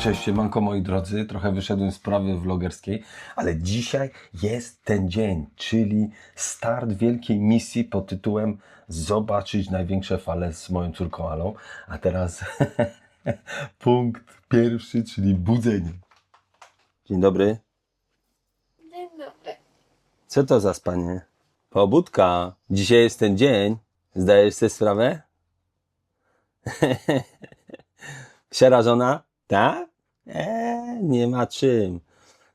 Cześć, siemanko moi drodzy, trochę wyszedłem z sprawy vlogerskiej, ale dzisiaj jest ten dzień, czyli start wielkiej misji pod tytułem zobaczyć największe fale z moją córką Alą, a teraz punkt pierwszy, czyli budzenie. Dzień dobry. Dzień dobry. Co to za spanie? Pobudka. Dzisiaj jest ten dzień. Zdajesz sobie sprawę? Przerażona? Tak? Nie ma czym.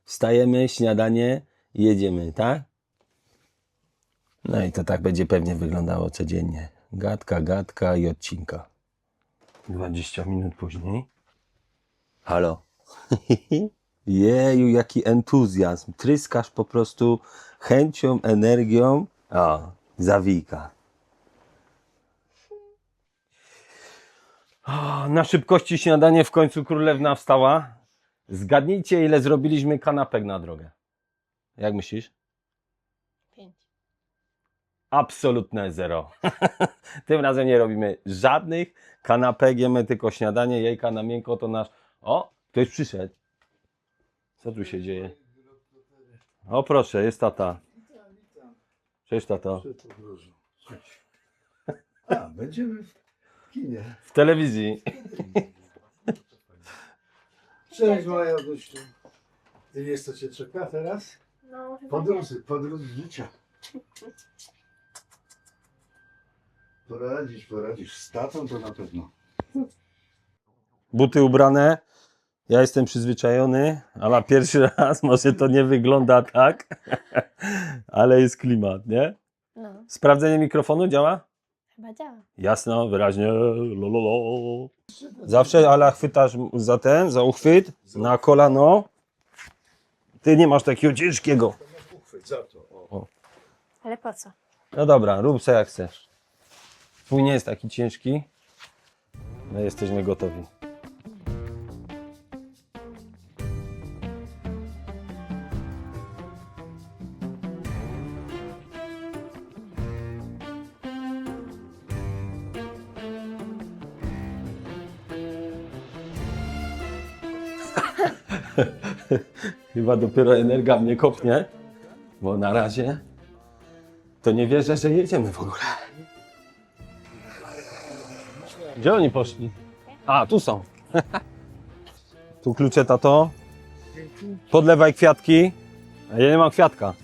Wstajemy, śniadanie, jedziemy, tak? No i to tak będzie pewnie wyglądało codziennie. Gadka i odcinka. 20 minut później. Halo. Jeju, jaki entuzjazm. Tryskasz po prostu chęcią, energią. O, zawijka. O, na szybkości śniadanie w końcu królewna wstała. Zgadnijcie, ile zrobiliśmy kanapek na drogę. Jak myślisz? 5. Absolutne zero. Tym razem nie robimy żadnych kanapek, jemy tylko śniadanie, jajka na miękko to nasz... O, ktoś przyszedł. Co tu się dzieje? O proszę, jest tata. Cześć tato. A, będziemy w kinie. W telewizji. Cześć moja Adusiu. Ty wiesz co cię czeka teraz? No, chyba Podróż życia. Poradzisz. Z tatą to na pewno. Buty ubrane. Ja jestem przyzwyczajony, ale pierwszy raz może to nie wygląda tak, ale jest klimat, nie? No, Sprawdzenie mikrofonu działa? chyba działa. Jasno, wyraźnie. Lololo. Zawsze Ala chwytasz za uchwyt, na kolano. Ty nie masz takiego ciężkiego. Uchwyć za to. O. Ale po co? No dobra, rób co jak chcesz. Twój nie jest taki ciężki. My jesteśmy gotowi. Chyba dopiero energia mnie kopnie, bo na razie to nie wierzę, że jedziemy w ogóle. Gdzie oni poszli? A, tu są. Tu klucze, tato. Podlewaj kwiatki. A ja nie mam kwiatka.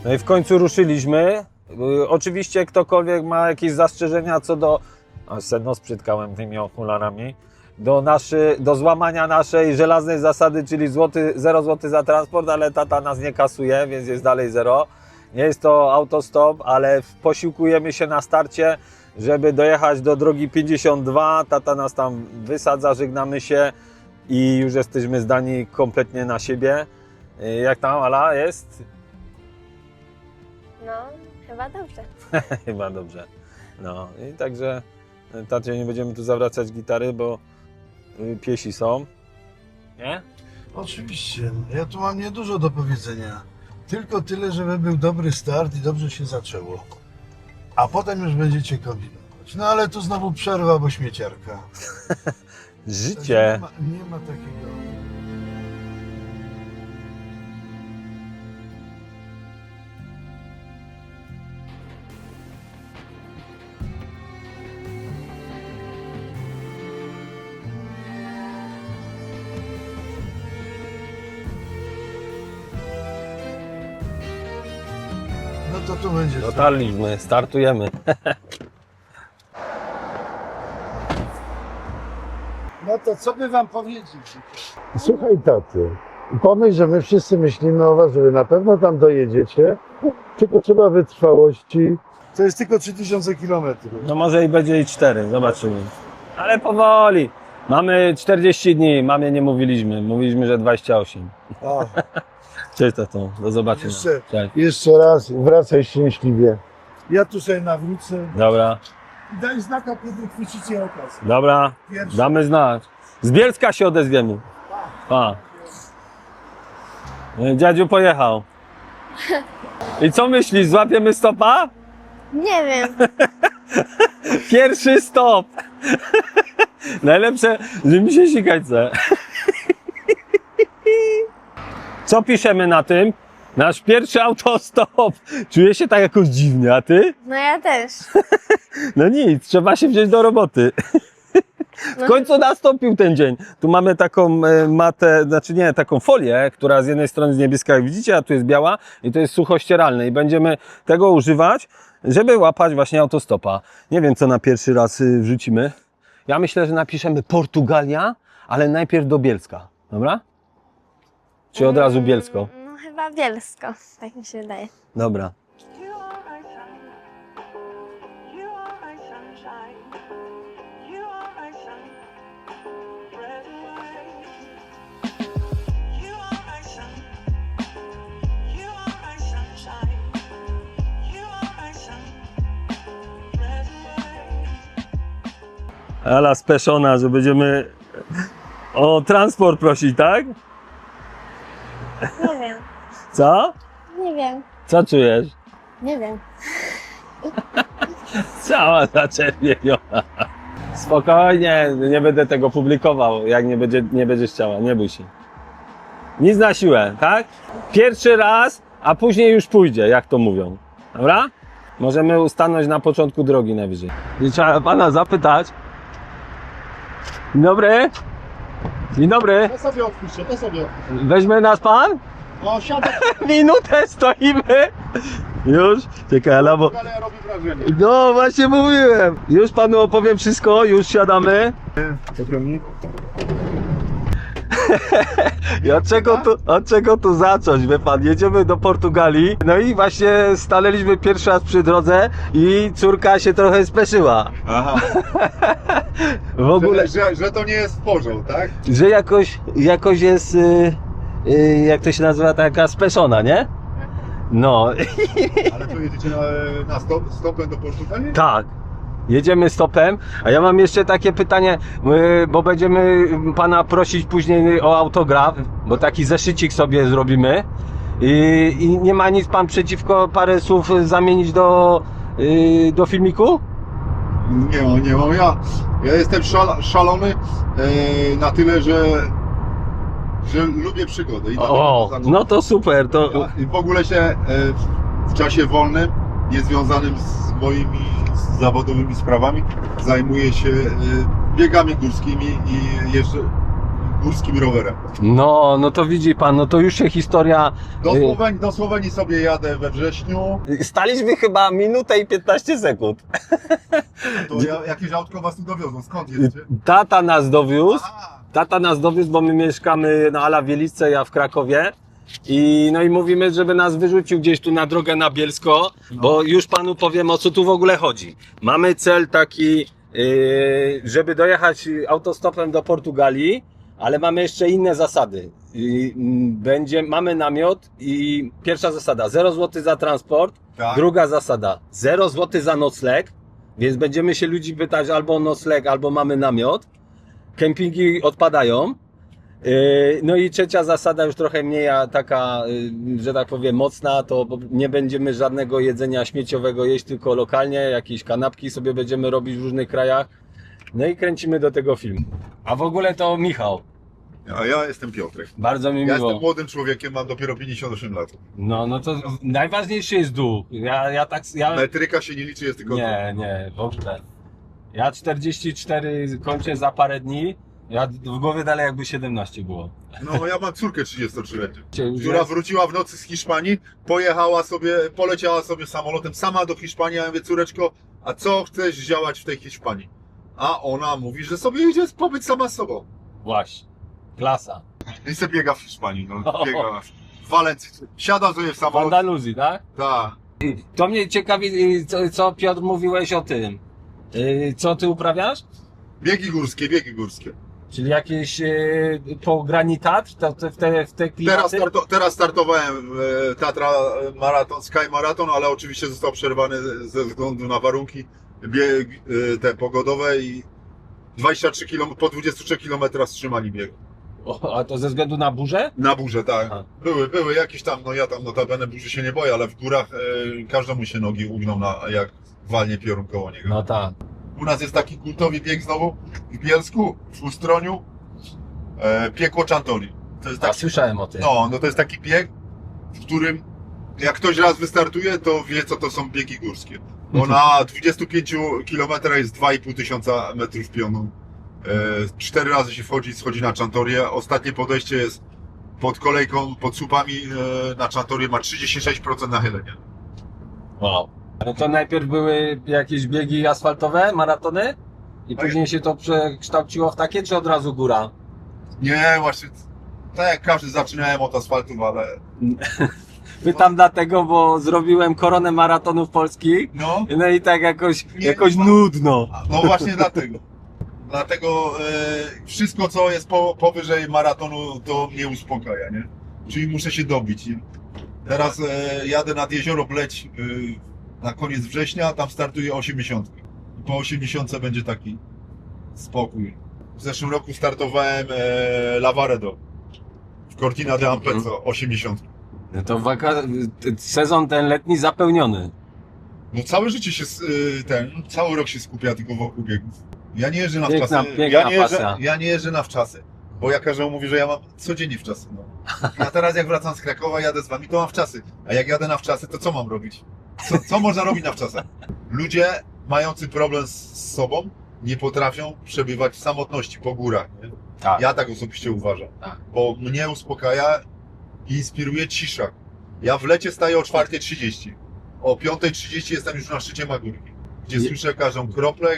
No i w końcu ruszyliśmy. Oczywiście ktokolwiek ma jakieś zastrzeżenia co do... A sedno sprzedkałem tymi okularami. Do złamania naszej żelaznej zasady, czyli 0 zł za transport, ale tata nas nie kasuje, więc jest dalej 0. Nie jest to autostop, ale posiłkujemy się na starcie, żeby dojechać do drogi 52. Tata nas tam wysadza, żegnamy się i już jesteśmy zdani kompletnie na siebie. Jak tam, Ala, jest? No, chyba dobrze. Chyba dobrze. No i także tacie nie będziemy tu zawracać gitary, bo piesi są. Nie? Oczywiście. Ja tu mam niedużo do powiedzenia. Tylko tyle, żeby był dobry start i dobrze się zaczęło. A potem już będziecie kombinować. No ale tu znowu przerwa, bo śmieciarka. Życie. Nie ma takiego. No to tu będzie. Dotarliśmy, startujemy. No to co by wam powiedzieć? Słuchaj taty, pomyśl, że my wszyscy myślimy o was, że wy na pewno tam dojedziecie, tylko trzeba wytrwałości. To jest tylko 3000 km. No może i będzie i 4, zobaczymy. Ale powoli. Mamy 40 dni, mamie nie mówiliśmy. Mówiliśmy, że 28. A, Cześć tato, do zobaczenia. Jeszcze. Cześć. jeszcze raz, wracaj szczęśliwie. Ja tu sobie nawrócę. Dobra, I daj znaka, kiedy chwycicie okazję. dobra, Pierwszy. damy znać. Z Bielska się odezwiemy. Pa. Dziadziu pojechał. I co myślisz, złapiemy stopa? Nie wiem. Pierwszy stop! Najlepsze, że mi się sikać chce. Co piszemy na tym? Nasz pierwszy autostop. Czuję się tak jakoś dziwnie, a ty? No ja też. No nic, trzeba się wziąć do roboty. W końcu nastąpił ten dzień. Tu mamy taką matę, znaczy nie, taką folię, która z jednej strony jest niebieska, jak widzicie, a tu jest biała i to jest suchościeralne i będziemy tego używać, żeby łapać właśnie autostopa. Nie wiem, co na pierwszy raz wrzucimy. Ja myślę, że napiszemy Portugalia, ale najpierw do Bielska, dobra? Czy od razu Bielsko? No chyba Bielsko, tak mi się wydaje. Dobra. You are my sun. You are my sunshine. You are my sun. Red light. You are my sun. You are my sunshine. You are my sun. Red light. Ala speszona, że będziemy o transport prosić, tak? Nie wiem. Co? Nie wiem. Co czujesz? Nie wiem. Cała zaczerwieniona. Spokojnie, nie będę tego publikował, jak nie będziesz chciała, nie bój się. Nic na siłę, tak? Pierwszy raz, a później już pójdzie, jak to mówią. Dobra? Możemy stanąć na początku drogi najwyżej. I trzeba pana zapytać. Dzień dobry. Dzień dobry. To sobie odpuszczę, to sobie odpuszczę. Weźmie nas pan? No siadaj, Minutę stoimy. Już? Czekaj, ale bo... ale robi wrażenie. No właśnie mówiłem. Już panu opowiem wszystko, już siadamy. I od czego tu zacząć, wie pan? Jedziemy do Portugalii, no i właśnie stanęliśmy pierwszy raz przy drodze i córka się trochę speszyła. Aha, W ogóle, że to nie jest pożał, tak? że jakoś jest, jak to się nazywa, taka speszona, nie? No, Ale to jedziecie na stopem do Portugalii? tak. Jedziemy stopem, a ja mam jeszcze takie pytanie, bo będziemy pana prosić później o autograf, bo taki zeszycik sobie zrobimy i nie ma nic pan przeciwko parę słów zamienić do filmiku? Nie mam. Ja jestem szalony na tyle, że lubię przygody. I O, no to super, to I w ogóle się w czasie wolnym, niezwiązanym z moimi zawodowymi sprawami, zajmuję się biegami górskimi i jeżdżę górskim rowerem. no to widzi pan, no to już się historia... Do Słowenii sobie jadę we wrześniu. Staliśmy chyba minutę i 15 sekund. To jakieś autko was tu dowiozą. Skąd jedziecie? Tata nas dowiózł. Aha, Tata nas dowiózł, bo my mieszkamy na Ala Wieliczce, ja w Krakowie. I mówimy, żeby nas wyrzucił gdzieś tu na drogę na Bielsko, bo już panu powiem, o co tu w ogóle chodzi. Mamy cel taki, żeby dojechać autostopem do Portugalii, ale mamy jeszcze inne zasady. Mamy namiot i pierwsza zasada 0 zł za transport, tak. druga zasada 0 zł za nocleg, więc będziemy się ludzi pytać albo o nocleg, albo mamy namiot. Kempingi odpadają. No i trzecia zasada, już trochę mniej taka, że tak powiem, mocna, to nie będziemy żadnego jedzenia śmieciowego jeść, tylko lokalnie, jakieś kanapki sobie będziemy robić w różnych krajach. No i kręcimy do tego filmu. A w ogóle to Michał. A ja jestem Piotrek. Bardzo mi Ja miło. jestem młodym człowiekiem, mam dopiero 58 lat. No to najważniejszy jest dół. Ja Metryka się nie liczy, jest tylko nie, w ogóle. Ja 44 kończę za parę dni. Ja w głowie dalej jakby 17 było. No ja mam córkę 33-letnią, Już która jest- wróciła w nocy z Hiszpanii, poleciała sobie samolotem sama do Hiszpanii, a ja mówię, córeczko, a co chcesz działać w tej Hiszpanii? A ona mówi, że sobie idzie pobyć sama z sobą. Właśnie. Klasa. I se biega w Hiszpanii, biega w Walencji. Siada sobie w W samolot. Andaluzji, tak? Tak. To mnie ciekawi, co Piotr mówiłeś o tym. Co ty uprawiasz? Biegi górskie. Czyli jakieś po Granitat, w te klimaty? Teraz startowałem Tatra Maraton, Sky Marathon, ale oczywiście został przerwany ze względu na warunki te pogodowe i 23 km, po 23 km wstrzymali bieg. A to ze względu na burzę? Na burzę, tak. A. Były jakieś tam, no ja tam notabene burzy się nie boję, ale w górach każdemu się nogi ugną, jak walnie piorun koło niego. No tak. U nas jest taki kultowy bieg znowu w Bielsku, w Ustroniu, piekło Czantoli. To jest A taki, słyszałem o tym. no to jest taki bieg, w którym jak ktoś raz wystartuje, to wie, co to są biegi górskie. Bo na 25 km jest 2,5 tysiąca metrów pionu. 4 razy się schodzi na Czantorię. Ostatnie podejście jest pod kolejką, pod słupami na Czantorię, ma 36% nachylenia. Wow. No to najpierw były jakieś biegi asfaltowe, maratony? I później się to przekształciło w takie, czy od razu góra? Nie, właśnie, tak jak każdy zaczynałem od asfaltów, ale Pytam dlatego, bo zrobiłem koronę maratonów polskich. no, No i tak Nie, jakoś no. nudno. no właśnie dlatego. Dlatego wszystko, co jest powyżej maratonu, to mnie uspokaja, nie? Czyli muszę się dobić. Nie? Teraz jadę nad jezioro Bleć na koniec września, tam startuję 80. I po 80 będzie taki spokój. W zeszłym roku startowałem Lavaredo w Cortina de Ampezzo 80. No to sezon ten letni zapełniony. No całe życie się, cały rok się skupia tylko wokół biegów. Ja nie jeżdżę na Piękna- wczasy. piękna pasja. Ja nie jeżdżę na wczasy, bo ja każdemu mówię, że ja mam codziennie wczasy. No. Ja teraz jak wracam z Krakowa, jadę z wami, to mam wczasy. A jak jadę na wczasy, to co mam robić? Co można robić na wczasach? Ludzie mający problem z sobą nie potrafią przebywać w samotności po górach. Nie? Tak. Ja tak osobiście uważam. Tak. Bo mnie uspokaja i inspiruje cisza. Ja w lecie staję o 4:30. O 5:30 jestem już na szczycie Magórki, gdzie słyszę każdą kroplę,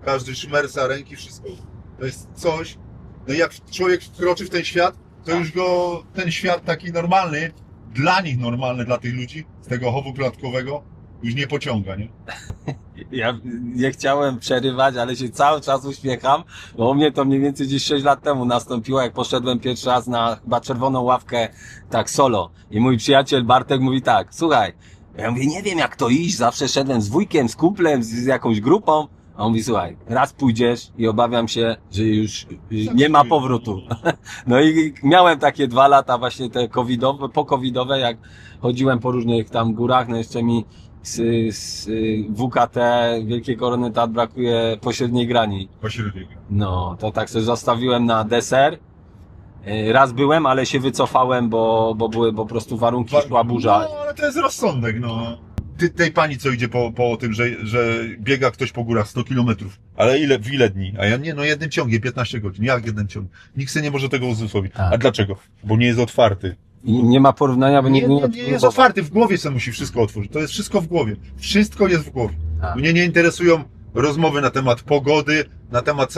każdy szmersa ręki, wszystko. To jest coś, no i jak człowiek wkroczy w ten świat, to już go ten świat taki normalny, dla nich normalny, dla tych ludzi, z tego chowu klatkowego, już nie pociąga, nie? Ja nie chciałem przerywać, ale się cały czas uśmiecham, bo u mnie to mniej więcej gdzieś 6 lat temu nastąpiło, jak poszedłem pierwszy raz na chyba czerwoną ławkę, tak solo. I mój przyjaciel Bartek mówi tak, słuchaj, ja mówię, nie wiem jak to iść, zawsze szedłem z wujkiem, z kumplem, z jakąś grupą. A on mówi, słuchaj, raz pójdziesz i obawiam się, że już nie ma powrotu. No i miałem takie 2 lata właśnie te covidowe, po-covidowe, jak chodziłem po różnych tam górach, no jeszcze mi z WKT Wielkiej Korony Tatr brakuje pośredniej grani. Pośredniego. No, to tak sobie zostawiłem na deser. Raz byłem, ale się wycofałem, bo były po prostu warunki, szła burza. No, ale to jest rozsądek, no. Tej pani, co idzie po tym, że biega ktoś po górach 100 kilometrów. Ale w ile dni? A ja nie, no jednym ciągiem, 15 godzin. Jak jeden ciąg? Nikt sobie nie może tego uzmysłowić. Tak. A dlaczego? Bo nie jest otwarty. I nie ma porównania, bo Nie nigdy jest otwarty, w głowie sobie musi wszystko otworzyć. To jest wszystko w głowie. Wszystko jest w głowie. Tak. Mnie nie interesują rozmowy na temat pogody, na temat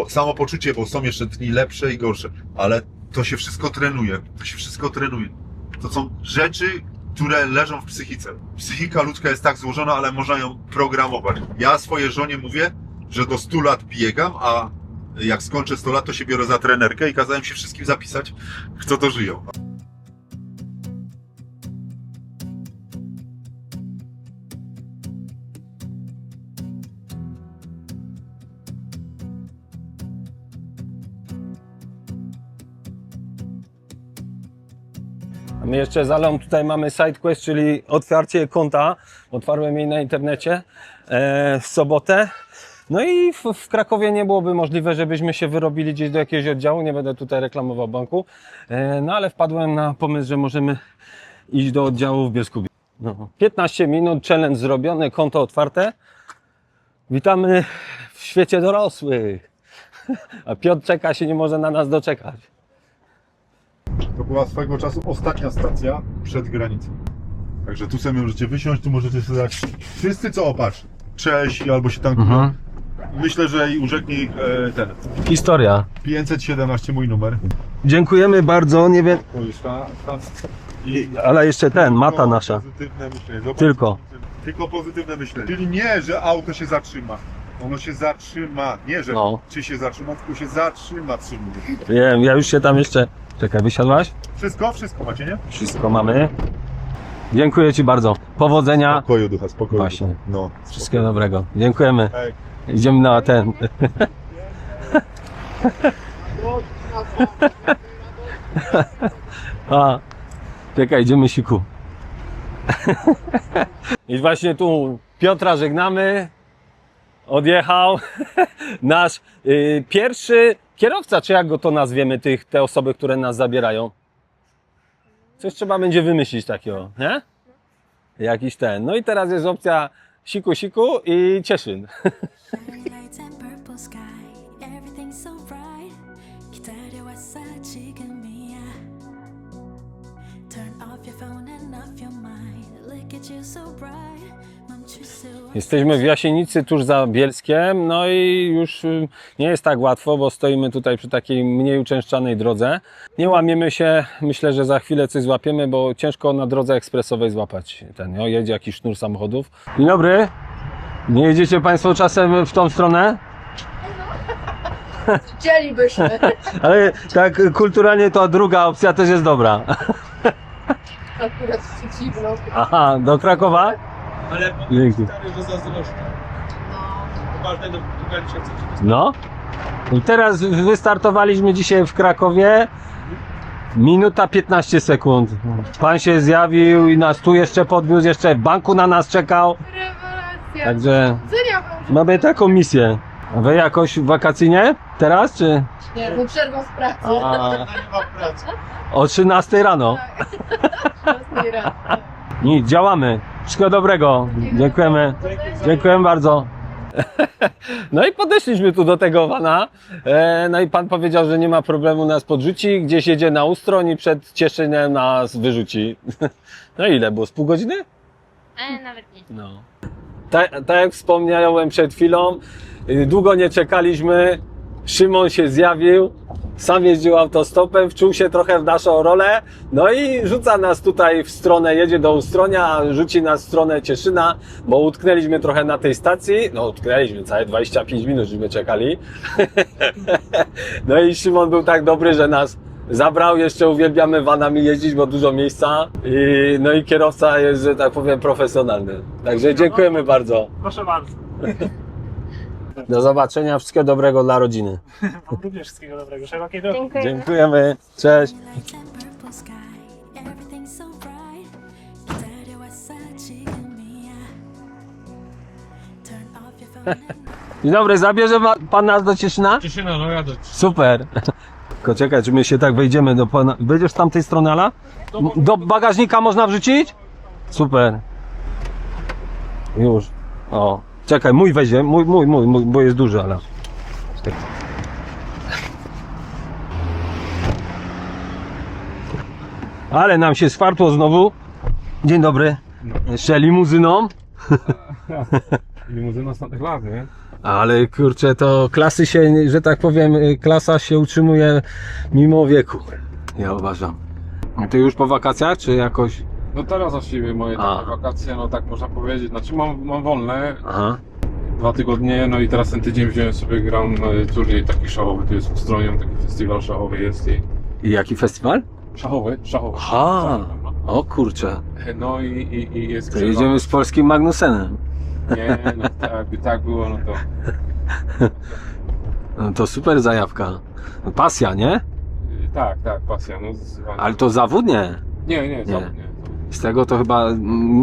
samopoczucie, bo są jeszcze dni lepsze i gorsze. Ale to się wszystko trenuje. To się wszystko trenuje. To są rzeczy, które leżą w psychice. Psychika ludzka jest tak złożona, ale można ją programować. Ja swojej żonie mówię, że do 100 lat biegam, a jak skończę 100 lat, to się biorę za trenerkę i kazałem się wszystkim zapisać, kto to żyją. A my jeszcze z Alą tutaj mamy SideQuest, czyli otwarcie konta. Otwarłem jej na internecie w sobotę. No i w Krakowie nie byłoby możliwe, żebyśmy się wyrobili gdzieś do jakiegoś oddziału. Nie będę tutaj reklamował banku. No ale wpadłem na pomysł, że możemy iść do oddziału w Bielsku. No, 15 minut, challenge zrobiony, konto otwarte. Witamy w świecie dorosłych. A Piotr czeka, się nie może na nas doczekać. To była swego czu ostatnia stacja przed granicą. Także tu sobie możecie wysiąść, tu możecie sobie dać wszyscy co opatrz. Cześć, albo się tankują. Myślę, że i urzeknie ich ten. Historia. 517 mój numer. Dziękujemy bardzo, nie wiem, To jest ta. ale jeszcze ten, mata nasza. Pozytywne myślenie. Zobacz, Tylko. pozytywne myślenie. Czyli nie, że auto się zatrzyma. Ono się zatrzyma. Nie, że No. czy się zatrzyma, tylko się zatrzyma przy mnie. Wiem, ja już się tam jeszcze... Czekaj, wysiadłaś? Wszystko macie, nie? Wszystko mamy. Dziękuję Ci bardzo. Powodzenia. Spokoju ducha, spokoju. Właśnie. Ducha. No. Wszystkiego dobrego. Dziękujemy. Hej. Idziemy na ten. A, czekaj, idziemy siku. I właśnie tu Piotra żegnamy. Odjechał nasz pierwszy kierowca, czy jak go to nazwiemy, te osoby, które nas zabierają. Coś trzeba będzie wymyślić takiego, nie? Jakiś ten. No i teraz jest opcja siku i Cieszyn. Lights and purple sky, everything's so bright. 기다려와 지금이야. Turn off your phone and off your mind. Look at you so bright. 멈출 수 없어. Jesteśmy w Jasienicy, tuż za Bielskiem, no i już nie jest tak łatwo, bo stoimy tutaj przy takiej mniej uczęszczanej drodze. Nie łamiemy się, myślę, że za chwilę coś złapiemy, bo ciężko na drodze ekspresowej złapać ten. O, jedzie jakiś sznur samochodów. Dzień dobry. Nie jedziecie Państwo czasem w tą stronę? Chcielibyśmy. Ale tak kulturalnie to druga opcja też jest dobra. Akurat przeciwną. Aha, do Krakowa? Ale Dzięki. stary, że zazdroszczę. Ważne do Portugalii się chce. No. I teraz wystartowaliśmy dzisiaj w Krakowie. Minuta 15 sekund. Pan się zjawił i nas tu jeszcze podwiózł, jeszcze w banku na nas czekał. Rewelacja. Także Zeniam, mamy taką misję. A wy jakoś wakacyjnie teraz, czy? nie, bo przerwą z pracy. O 13 rano. Ostatni raz. Nic, działamy. Wszystkiego dobrego. Dziękujemy. Dziękuję bardzo. No i podeszliśmy tu do tego vana. No i pan powiedział, że nie ma problemu, nas podrzuci. Gdzieś jedzie na Ustroń i przed Cieszynem nas wyrzuci. No ile było? Z pół godziny? Nawet nie. No. Tak jak wspomniałem przed chwilą, długo nie czekaliśmy. Szymon się zjawił, sam jeździł autostopem, wczuł się trochę w naszą rolę, no i rzuca nas tutaj w stronę, jedzie do Ustronia, a rzuci nas w stronę Cieszyna, bo utknęliśmy trochę na tej stacji, no utknęliśmy, całe 25 minut żeśmy czekali. No i Szymon był tak dobry, że nas zabrał, jeszcze uwielbiamy vanami jeździć, bo dużo miejsca no i kierowca jest, że tak powiem, profesjonalny. Także dziękujemy bardzo. Proszę bardzo. Do zobaczenia, wszystkiego dobrego dla rodziny. Wam również wszystkiego dobrego. Szerokiej drogi. Dziękuję. Dziękujemy, cześć. Lights and purple sky, everything's so bright. 기다려와 지금이야. Turn off your phone and Dzień dobry, zabierze pan nas do Cieszyna? Cieszyna, no jadę. Super. Tylko czekaj, czy my się tak wejdziemy do pana. Wejdziesz z tamtej strony, Ala? Do bagażnika można wrzucić? Super. Już. O. Czekaj, mój weźmie, mój, bo jest duży, ale. Ale nam się swartło znowu. Dzień dobry. Jeszcze limuzyną. Limuzyna z tamtych lat, nie? Ale kurczę, to klasy się, że tak powiem, klasa się utrzymuje mimo wieku. Ja uważam. Ty już po wakacjach, czy jakoś? No teraz właściwie moje A. takie wakacje, no tak można powiedzieć. Znaczy mam wolne Aha. 2 tygodnie, no i teraz ten tydzień wziąłem sobie, gram turniej taki szachowy, tu jest w Ustroniu, taki festiwal szachowy jest I jaki festiwal? Szachowy. Aha. O kurczę. No i jest To jedziemy z polskim Magnusenem. Nie, no jakby tak było, no to No to super zajawka. Pasja, nie? tak, pasja, no zdecydowanie. Ale to zawód nie. Nie, zawód nie. Z tego to chyba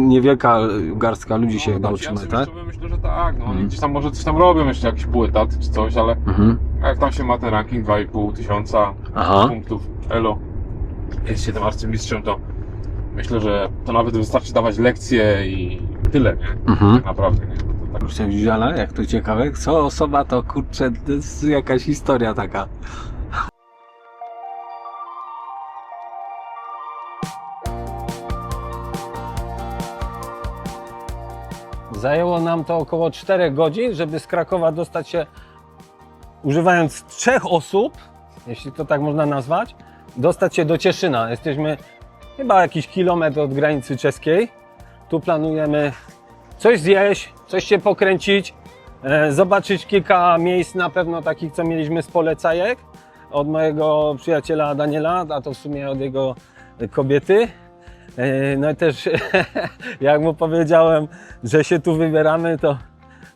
niewielka garstka ludzi się chyba Ja utrzyma, sobie tak? myślę, że tak, no oni gdzieś tam może coś tam robią, jeszcze jakiś półetat czy coś, ale Mhm. jak tam się ma ten ranking 2,5 tysiąca Aha. punktów, elo, jest się tym arcymistrzem, to myślę, że to nawet wystarczy dawać lekcje i tyle, nie? Mhm. Tak naprawdę, nie? To tak. Kurczę, widzisz, ale jak to ciekawe, co osoba to kurczę, to jest jakaś historia taka. Zajęło nam to około 4 godzin, żeby z Krakowa dostać się, używając 3 osób, jeśli to tak można nazwać, dostać się do Cieszyna. Jesteśmy chyba jakiś kilometr od granicy czeskiej. Tu planujemy coś zjeść, coś się pokręcić, zobaczyć kilka miejsc, na pewno takich, co mieliśmy z polecajek od mojego przyjaciela Daniela, a to w sumie od jego kobiety. No i też jak mu powiedziałem, że się tu wybieramy, to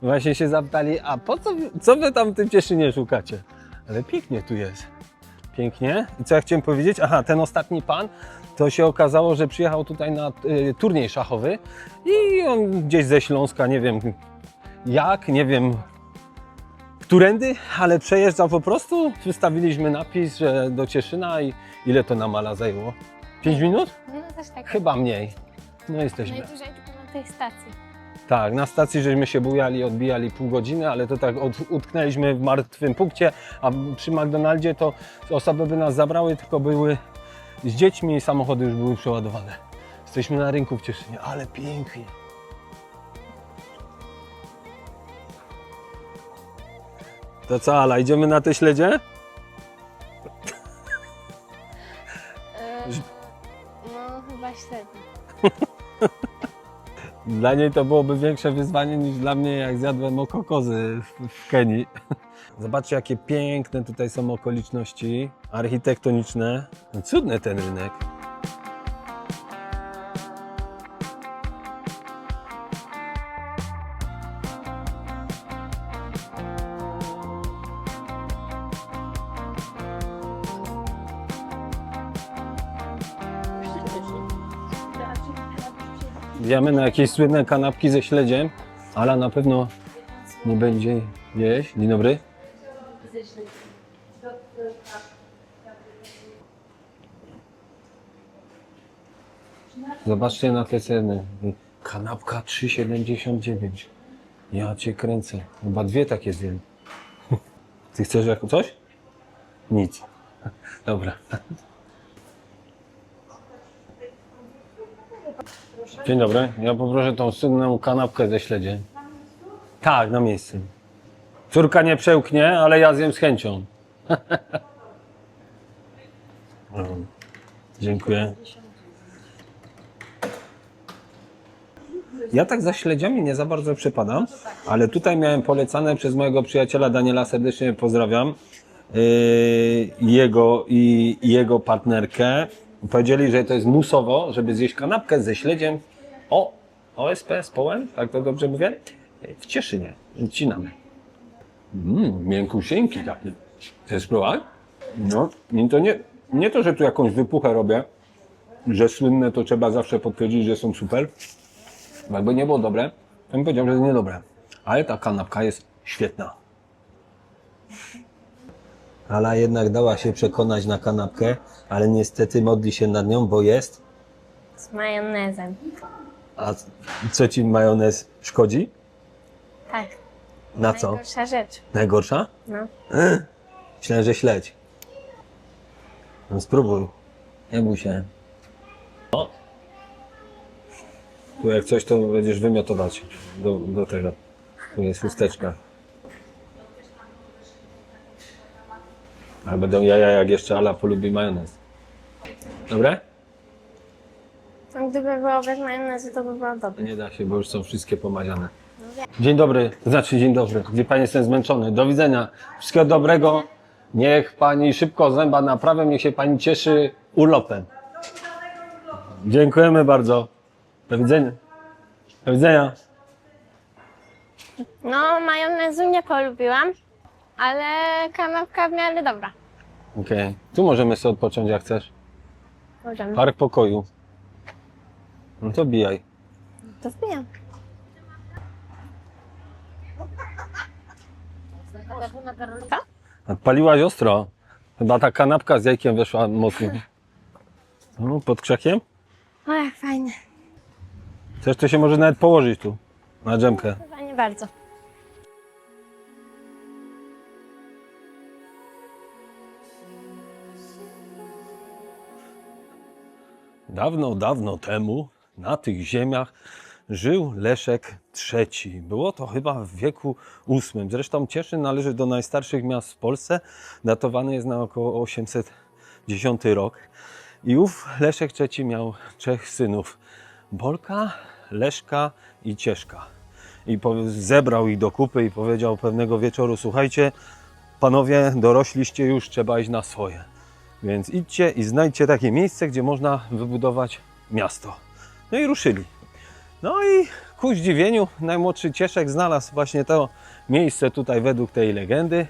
właśnie się zapytali, a po co wy tam w tym Cieszynie szukacie? Ale pięknie tu jest. pięknie. I co ja chciałem powiedzieć? Aha, ten ostatni pan, to się okazało, że przyjechał tutaj na turniej szachowy i on gdzieś ze Śląska, nie wiem jak, nie wiem którędy, ale przejeżdżał po prostu. Wystawiliśmy napis, że do Cieszyna i ile to nam Ala zajęło? 5 minut? No coś takiego. Chyba mniej. No jesteśmy. Najdłużej tylko na tej stacji. Tak, na stacji żeśmy się bujali, odbijali pół godziny, ale to tak utknęliśmy w martwym punkcie, a przy McDonaldzie to osoby by nas zabrały, tylko były z dziećmi i samochody już były przeładowane. Jesteśmy na rynku w Cieszynie, ale pięknie. To co, Ala, idziemy na te śledzie? No chyba średnio. Dla niej to byłoby większe wyzwanie niż dla mnie, jak zjadłem oko kozy w Kenii. Zobaczcie, jakie piękne tutaj są okoliczności architektoniczne. No, cudny ten rynek. Idziemy na jakieś słynne kanapki ze śledziem, ale na pewno nie będzie jeść. Dzień dobry. Zobaczcie na te ceny. Kanapka 3,79. Ja cię kręcę. Chyba dwie takie zjem. Ty chcesz jako coś? Nic. Dobra. Dzień dobry. Ja poproszę tą słynną kanapkę ze śledziem. Tak, na miejscu. Córka nie przełknie, ale ja zjem z chęcią. Dziękuję. Ja tak za śledziami nie za bardzo przepadam, ale tutaj miałem polecane przez mojego przyjaciela Daniela, serdecznie pozdrawiam, jego partnerkę. Powiedzieli, że to jest musowo, żeby zjeść kanapkę ze śledziem OSP z połem, tak to dobrze mówię? W Cieszynie, wcinamy. Miękkusieńki takie. Chcesz spróbować? No, i to nie to, że tu jakąś wypuchę robię, że słynne to trzeba zawsze potwierdzić, że są super. Bo jakby nie było dobre, to bym powiedział, że jest niedobre. Ale ta kanapka jest świetna. Ala jednak dała się przekonać na kanapkę, ale niestety modli się nad nią, bo jest. Z majonezem. A co ci majonez szkodzi? Tak. Na co? Najgorsza rzecz. Najgorsza? No. Myślałem, że śledź. No spróbuj. Nie bój się. O. Tu jak coś, to będziesz wymiotować do tego. Tu jest chusteczka. Ale będą jaja, jak jeszcze Ala polubi majonez. Dobre? No, gdyby było bez majonezu, to by było dobre. Nie da się, bo już są wszystkie pomaziane. Dzień dobry, dzień dobry. Wie pani, jestem zmęczony. Do widzenia. Wszystkiego dobrego. Niech pani szybko zęba naprawi, niech się pani cieszy urlopem. Dziękujemy bardzo. Do widzenia. Do widzenia. No, majonezu nie polubiłam, ale kanapka w miarę dobra. Okej. Tu możemy sobie odpocząć, jak chcesz. Możemy. Park pokoju. No to bijaj. To wbijam. Paliłaś ostro. Chyba ta kanapka z jajkiem weszła mocno. No, pod krzakiem? O, jak fajnie. Chcesz, to się może nawet położyć tu, na dżemkę. Chyba nie bardzo. Dawno, dawno temu na tych ziemiach żył Leszek III. Było to chyba w wieku VIII. Zresztą Cieszyn należy do najstarszych miast w Polsce. Datowany jest na około 810 rok. I ów Leszek III miał 3 synów. Bolka, Leszka i Cieszka. I zebrał ich do kupy i powiedział pewnego wieczoru: słuchajcie, panowie, dorośliście już, trzeba iść na swoje. Więc idźcie i znajdźcie takie miejsce, gdzie można wybudować miasto. No i ruszyli. No i ku zdziwieniu najmłodszy Cieszek znalazł właśnie to miejsce tutaj według tej legendy.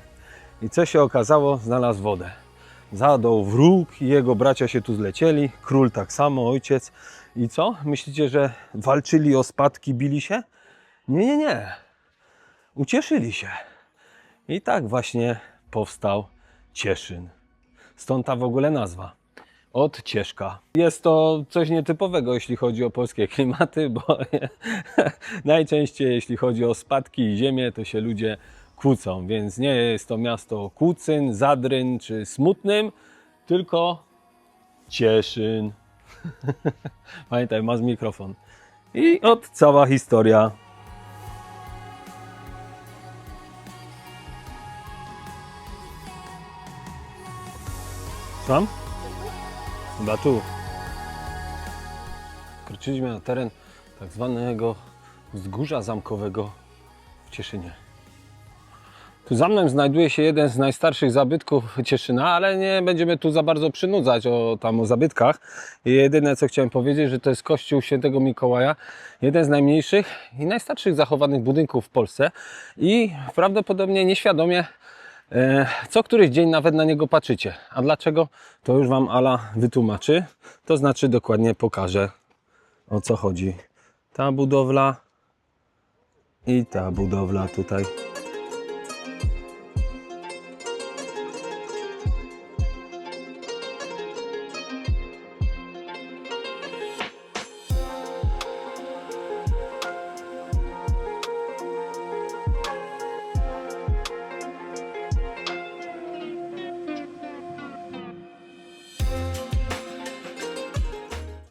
I co się okazało? Znalazł wodę. zadał wróg i jego bracia się tu zlecieli, król tak samo, ojciec. I co? Myślicie, że walczyli o spadki, bili się? Nie, nie, nie. Ucieszyli się. I tak właśnie powstał Cieszyn. Stąd ta w ogóle nazwa. Od Cieszka. Jest to coś nietypowego, jeśli chodzi o polskie klimaty, bo najczęściej jeśli chodzi o spadki i ziemię, to się ludzie kłócą, więc nie jest to miasto Kłócyn, Zadryn czy Smutnym, tylko Cieszyn. Pamiętaj, masz mikrofon. I od cała historia. Słucham? Chyba tu. Wkroczyliśmy na teren tak zwanego wzgórza zamkowego w Cieszynie. Tu za mną znajduje się jeden z najstarszych zabytków Cieszyna, ale nie będziemy tu za bardzo przynudzać o zabytkach. Jedyne co chciałem powiedzieć, że to jest kościół Świętego Mikołaja, jeden z najmniejszych i najstarszych zachowanych budynków w Polsce i prawdopodobnie nieświadomie co któryś dzień nawet na niego patrzycie. A dlaczego? To już Wam Ala wytłumaczy. To znaczy dokładnie pokażę, o co chodzi. Ta budowla i ta budowla tutaj.